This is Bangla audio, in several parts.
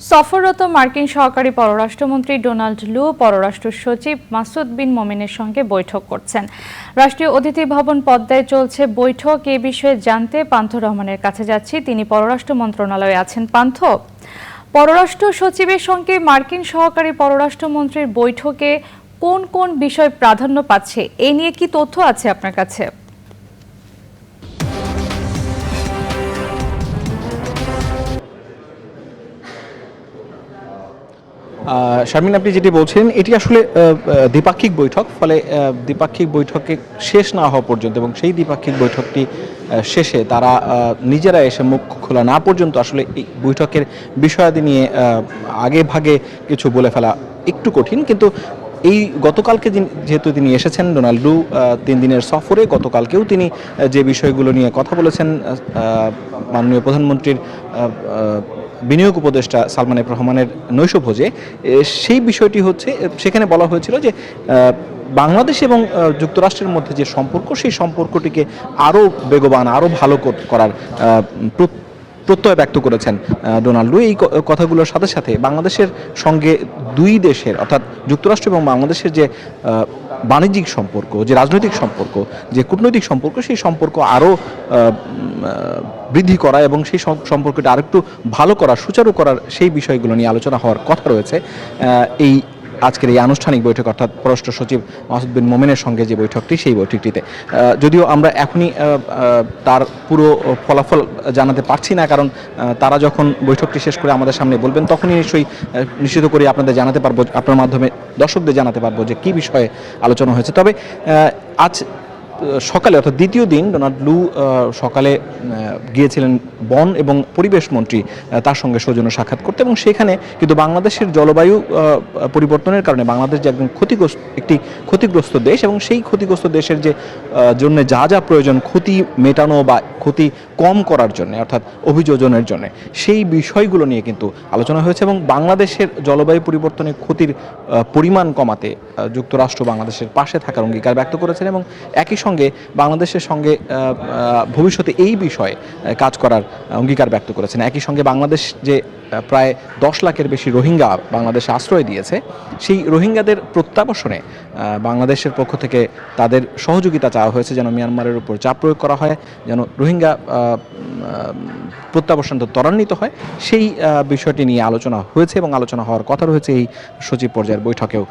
সফররত মার্কিন সহকারী পররাষ্ট্রমন্ত্রী ডোনাল্ড লু পররাষ্ট্র সচিব মাসুদ বিন মোমেনের সঙ্গে বৈঠক করছেন। রাষ্ট্রীয় অতিথি ভবন পদ্মায় চলছে বৈঠক। এ বিষয়ে জানতে পান্থ রহমানের কাছে যাচ্ছি। তিনি পররাষ্ট্র মন্ত্রণালয়ে আছেন। পান্থ, পররাষ্ট্র সচিবের সঙ্গে মার্কিন সহকারী পররাষ্ট্রমন্ত্রীর বৈঠকে কোন কোন বিষয় প্রাধান্য পাচ্ছে, এ নিয়ে কি তথ্য আছে আপনার কাছে? শারমিন, আপনি যেটি বলছেন এটি আসলে দ্বিপাক্ষিক বৈঠক। ফলে দ্বিপাক্ষিক বৈঠকে শেষ না হওয়া পর্যন্ত এবং সেই দ্বিপাক্ষিক বৈঠকটি শেষে তারা নিজেরা এসে মুখ খোলা না পর্যন্ত আসলে এই বৈঠকের বিষয়াদি নিয়ে আগে ভাগে কিছু বলে ফেলা একটু কঠিন। কিন্তু এই গতকালকে যেহেতু তিনি এসেছেন ডোনাল্ড লু 3 দিনের সফরে, গতকালকেও তিনি যে বিষয়গুলো নিয়ে কথা বলেছেন মাননীয় প্রধানমন্ত্রীর বিনিয়োগ উপদেষ্টা সালমান এফ রহমানের নৈশভোজে, সেই বিষয়টি হচ্ছে সেখানে বলা হয়েছিল যে বাংলাদেশ এবং যুক্তরাষ্ট্রের মধ্যে যে সম্পর্ক, সেই সম্পর্কটিকে আরও বেগবান, আরও ভালো করার প্রত্যয় ব্যক্ত করেছেন ডোনাল্ড লু। এই কথাগুলোর সাথে সাথে বাংলাদেশের সঙ্গে দুই দেশের অর্থাৎ যুক্তরাষ্ট্র এবং বাংলাদেশের যে বাণিজ্যিক সম্পর্ক, যে রাজনৈতিক সম্পর্ক, যে কূটনৈতিক সম্পর্ক, সেই সম্পর্ক আরও বৃদ্ধি করা এবং সেই সম্পর্কটা আরেকটু ভালো করা, সুচারু করার সেই বিষয়গুলো নিয়ে আলোচনা হওয়ার কথা রয়েছে এই আজকের এই আনুষ্ঠানিক বৈঠক, অর্থাৎ পররাষ্ট্র সচিব মাসুদ বিন মোমেনের সঙ্গে যে বৈঠকটি, সেই বৈঠকটিতে। যদিও আমরা এখনই তার পুরো ফলাফল জানাতে পারছি না, কারণ তারা যখন বৈঠকটি শেষ করে আমাদের সামনে বলবেন তখনই নিশ্চয়ই নিশ্চিত করে আপনাদের জানাতে পারবো, আপনার মাধ্যমে দর্শকদের জানাতে পারবো যে কী বিষয়ে আলোচনা হয়েছে। তবে আজ সকালে অর্থাৎ দ্বিতীয় দিন ডোনাল্ড লু সকালে গিয়েছিলেন বন এবং পরিবেশ মন্ত্রী তার সঙ্গে সৌজন্য সাক্ষাৎ করতে, এবং সেখানে কিন্তু বাংলাদেশের জলবায়ু পরিবর্তনের কারণে বাংলাদেশ যে একদম ক্ষতিগ্রস্ত দেশ, এবং সেই ক্ষতিগ্রস্ত দেশের যে জন্য যা যা প্রয়োজন ক্ষতি মেটানো বা ক্ষতি কম করার জন্য, অর্থাৎ অভিযোজনের জন্য, সেই বিষয়গুলো নিয়ে কিন্তু আলোচনা হয়েছে। এবং বাংলাদেশের জলবায়ু পরিবর্তনের ক্ষতির পরিমাণ কমাতে যুক্তরাষ্ট্র বাংলাদেশের পাশে থাকার অঙ্গীকার ব্যক্ত করেছেন, এবং একই সঙ্গে বাংলাদেশের সঙ্গে ভবিষ্যতে এই বিষয়ে কাজ করার অঙ্গীকার ব্যক্ত করেছেন। একই সঙ্গে বাংলাদেশ যে প্রায় 10 লাখের বেশি রোহিঙ্গা বাংলাদেশে আশ্রয় দিয়েছে, সেই রোহিঙ্গাদের প্রত্যাবাসনে বাংলাদেশের পক্ষ থেকে তাদের সহযোগিতা চাওয়া হয়েছে, যেন মিয়ানমারের উপর চাপ প্রয়োগ করা হয়, যেন রোহিঙ্গা প্রত্যাবাসন ত্বরান্বিত হয়, সেই বিষয়টি নিয়ে আলোচনা হয়েছে এবং আলোচনা হওয়ার কথা রয়েছে এই সচিব পর্যায়ের বৈঠকেও,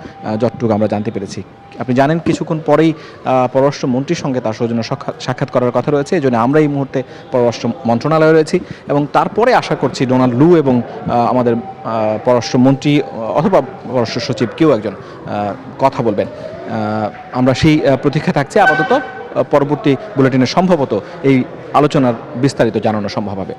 যতটুকু আমরা জানতে পেরেছি। আপনি জানেন কিছুক্ষণ পরেই পররাষ্ট্র মন্ত্রীর সঙ্গে তার সৌজন্য সাক্ষাৎ করার কথা রয়েছে। এই জন্য আমরা এই মুহূর্তে পররাষ্ট্র মন্ত্রণালয়ে রয়েছি, এবং তারপরে আশা করছি ডোনাল্ড লু এবং আমাদের পররাষ্ট্রমন্ত্রী অথবা পররাষ্ট্র সচিব কেউ একজন কথা বলবেন। আমরা সেই প্রতীক্ষা থাকছে। আপাতত পরবর্তী বুলেটিনে সম্ভবত এই আলোচনার বিস্তারিত জানানো সম্ভব হবে।